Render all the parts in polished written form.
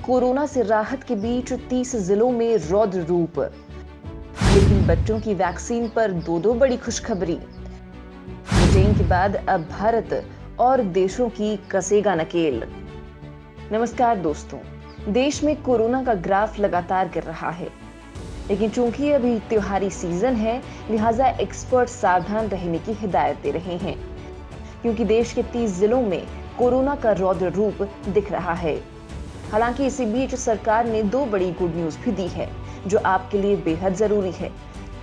Corona से राहत के बीच 30 जिलों में रौद्र रूप। लेकिन बच्चों की वैक्सीन पर दो बड़ी खुशखबरी। ब्रिटेन के बाद अब भारत और देशों की कसेगा नकेल। नमस्कार दोस्तों, देश में कोरोना का ग्राफ लगातार गिर रहा है, लेकिन चूंकि अभी त्योहारी सीजन है, लिहाजा एक्सपर्ट सावधान रहने की हिदायत दे रहे हैं, क्योंकि देश के 30 जिलों में कोरोना का रौद्र रूप दिख रहा है। हालांकि इसी बीच सरकार ने 2 बड़ी गुड न्यूज भी दी है, जो आपके लिए बेहद जरूरी है,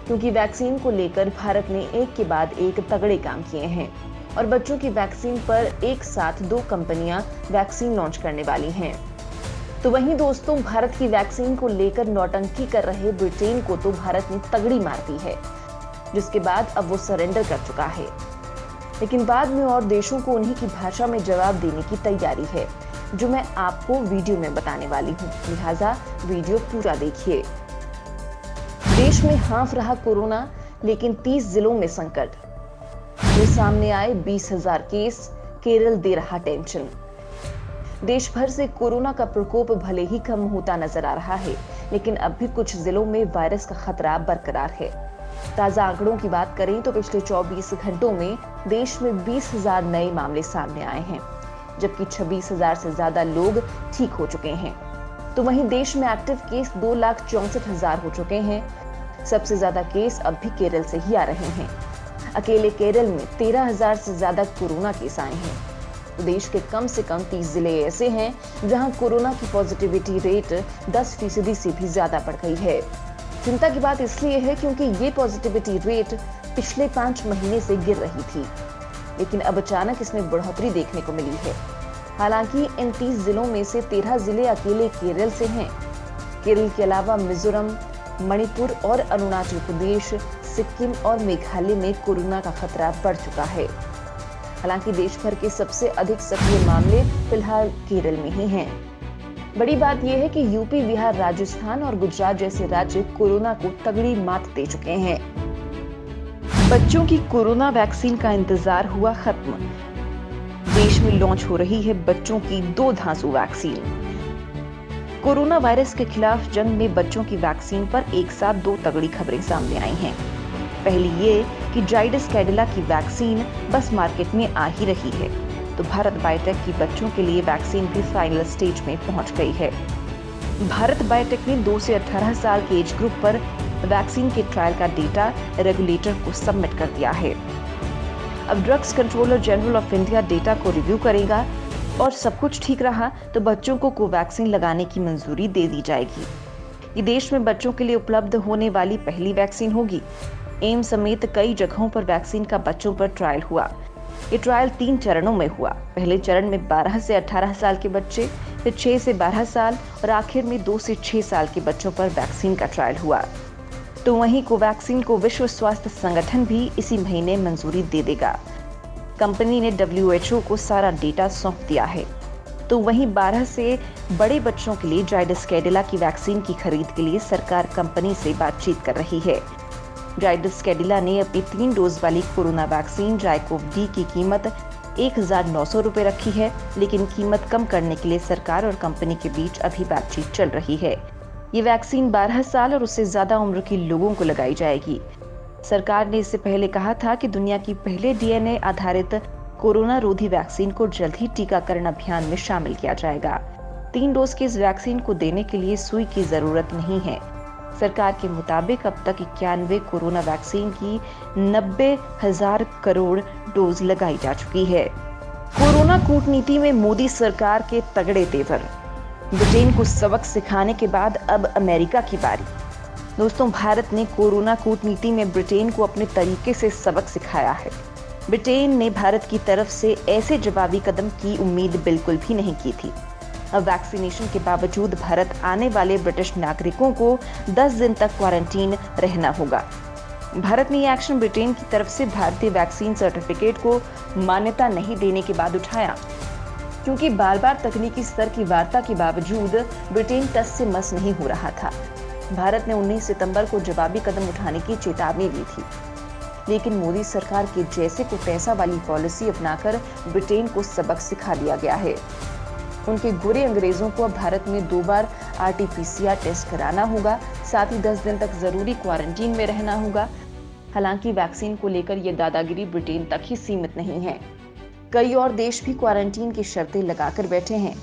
क्योंकि वैक्सीन को लेकर भारत ने एक के बाद एक तगड़े काम किए हैं और बच्चों की वैक्सीन पर एक साथ 2 कंपनियां वैक्सीन लॉन्च करने वाली हैं। तो वहीं दोस्तों, भारत की वैक्सीन को लेकर नौटंकी कर रहे ब्रिटेन को तो भारत ने तगड़ी मार दी है, जिसके बाद अब वो सरेंडर कर चुका है। लेकिन बाद में और देशों को उन्हीं की भाषा में जवाब देने की तैयारी है, जो मैं आपको वीडियो में बताने वाली हूँ, लिहाजा वीडियो पूरा देखिए। देश में हाँफ रहा कोरोना, लेकिन 30 जिलों में संकट। ये सामने आए 20,000 केस, केरल दे रहा टेंशन। देश भर से कोरोना का प्रकोप भले ही कम होता नजर आ रहा है, लेकिन अब भी कुछ जिलों में वायरस का खतरा बरकरार है। ताजा आंकड़ों की बात करें तो पिछले 24 घंटों में देश में 20,000 नए मामले सामने आए हैं, जबकि 26,000 से ज्यादा लोग ठीक हो चुके हैं। तो वहीं देश में एक्टिव केस 2,64,000 हो चुके हैं। सबसे ज्यादा केस अब भी केरल से ही आ रहे हैं। अकेले केरल में 13,000 से ज्यादा कोरोना केस आए हैं। तो देश के कम से कम 30 जिले ऐसे हैं जहां कोरोना की पॉजिटिविटी रेट 10% से भी ज्यादा बढ़ गई है। चिंता की बात इसलिए है क्योंकि ये पॉजिटिविटी रेट पिछले 5 महीने से गिर रही थी, लेकिन अब अचानक इसमें बढ़ोतरी देखने को मिली है। हालांकि इन 30 जिलों में से 13 जिले अकेले केरल से हैं। केरल के अलावा मिजोरम, मणिपुर और अरुणाचल प्रदेश, सिक्किम और मेघालय में कोरोना का खतरा बढ़ चुका है। हालांकि देश भर के सबसे अधिक सक्रिय मामले फिलहाल केरल में ही हैं। बड़ी बात यह है कि यूपी, बिहार, राजस्थान और गुजरात जैसे राज्य कोरोना को तगड़ी मात दे चुके हैं। बच्चों की कोरोना वैक्सीन का इंतजार हुआ खत्म। देश में लॉन्च हो रही है बच्चों की 2 धांसू वैक्सीन। कोरोना वायरस के खिलाफ जंग में बच्चों की वैक्सीन पर एक साथ 2 तगड़ी खबरें सामने आई हैं। पहली ये कि जाइडस कैडिला की वैक्सीन बस मार्केट में आ ही रही है, तो भारत बायोटेक की बच्चों के लिए वैक्सीन भी फाइनल स्टेज में पहुंच गई है। भारत बायोटेक ने 2 से 18 साल के एज ग्रुप पर वैक्सीन के ट्रायल का डेटा रेगुलेटर को सबमिट कर दिया है। अब drugs controller general of India data को रिव्यू करेगा और सब कुछ ठीक रहा तो बच्चों को कोवैक्सीन लगाने की मंजूरी दे दी जाएगी। ये देश में बच्चों के लिए उपलब्ध होने वाली पहली वैक्सीन होगी। एम्स समेत कई जगहों पर वैक्सीन का बच्चों पर ट्रायल हुआ। ये ट्रायल 3 चरणों में हुआ। पहले चरण में 12 से 18 साल के बच्चे, फिर 6 से 12 साल और आखिर में 2 से 6 साल के बच्चों पर वैक्सीन का ट्रायल हुआ। तो वहीं कोवैक्सीन को विश्व स्वास्थ्य संगठन भी इसी महीने मंजूरी दे देगा। कंपनी ने WHO को सारा डेटा सौंप दिया है। तो वहीं 12 से बड़े बच्चों के लिए जाइडस कैडिला की वैक्सीन की खरीद के लिए सरकार कंपनी से बातचीत कर रही है। जाइडस कैडिला ने अपनी 3 डोज वाली कोरोना वैक्सीन जाइकोव डी की कीमत 1,900 रुपए रखी है, लेकिन कीमत कम करने के लिए सरकार और कंपनी के बीच अभी बातचीत चल रही है। ये वैक्सीन 12 साल और उससे ज्यादा उम्र के लोगों को लगाई जाएगी। सरकार ने इससे पहले कहा था कि दुनिया की पहले DNA आधारित कोरोना रोधी वैक्सीन को जल्द ही टीकाकरण अभियान में शामिल किया जाएगा। 3 डोज की इस वैक्सीन को देने के लिए सुई की जरूरत नहीं है। सरकार के मुताबिक अब तक 91 कोरोना वैक्सीन की 90,000 करोड़ डोज लगाई जा चुकी है। कोरोना कूटनीति में मोदी सरकार के तगड़े तेवर। ब्रिटेन को सबक सिखाने के बाद अब अमेरिका की बारी। दोस्तों, भारत ने कोरोना कूटनीति में ब्रिटेन को अपने तरीके से सबक सिखाया है। ब्रिटेन ने भारत की तरफ से ऐसे जवाबी कदम की उम्मीद बिल्कुल भी नहीं की थी। अब वैक्सीनेशन के बावजूद भारत आने वाले ब्रिटिश नागरिकों को 10 दिन तक क्वारंटीन रहना होगा। भारत ने ये एक्शन ब्रिटेन की तरफ से भारतीय वैक्सीन सर्टिफिकेट को मान्यता नहीं देने के बाद उठाया, क्योंकि बार बार तकनीकी स्तर की वार्ता के बावजूद ब्रिटेन टस से मस नहीं हो रहा था। भारत ने 19 सितंबर को जवाबी कदम उठाने की चेतावनी दी थी, लेकिन मोदी सरकार के जैसे को पैसा वाली पॉलिसी अपनाकर ब्रिटेन को सबक सिखा दिया गया है। उनके गोरे अंग्रेजों को अब भारत में 2 बार RT-PCR टेस्ट कराना होगा, साथ ही 10 दिन तक जरूरी क्वारंटीन में रहना होगा। हालांकि वैक्सीन को लेकर ये दादागिरी ब्रिटेन तक ही सीमित नहीं है। कई और देश भी क्वारंटीन की शर्तें लगाकर बैठे हैं,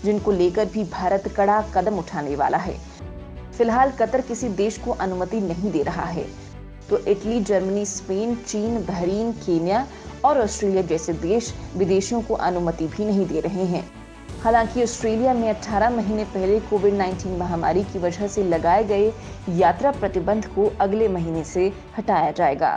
जिनको लेकर भी भारत कड़ा कदम उठाने वाला है। फिलहाल कतर किसी देश को अनुमति नहीं दे रहा है, तो इटली, जर्मनी, स्पेन, चीन, बहरीन, केन्या और ऑस्ट्रेलिया जैसे देश विदेशियों को अनुमति भी नहीं दे रहे हैं। हालांकि ऑस्ट्रेलिया में 18 महीने पहले कोविड-19 महामारी की वजह से लगाए गए यात्रा प्रतिबंध को अगले महीने से हटाया जाएगा।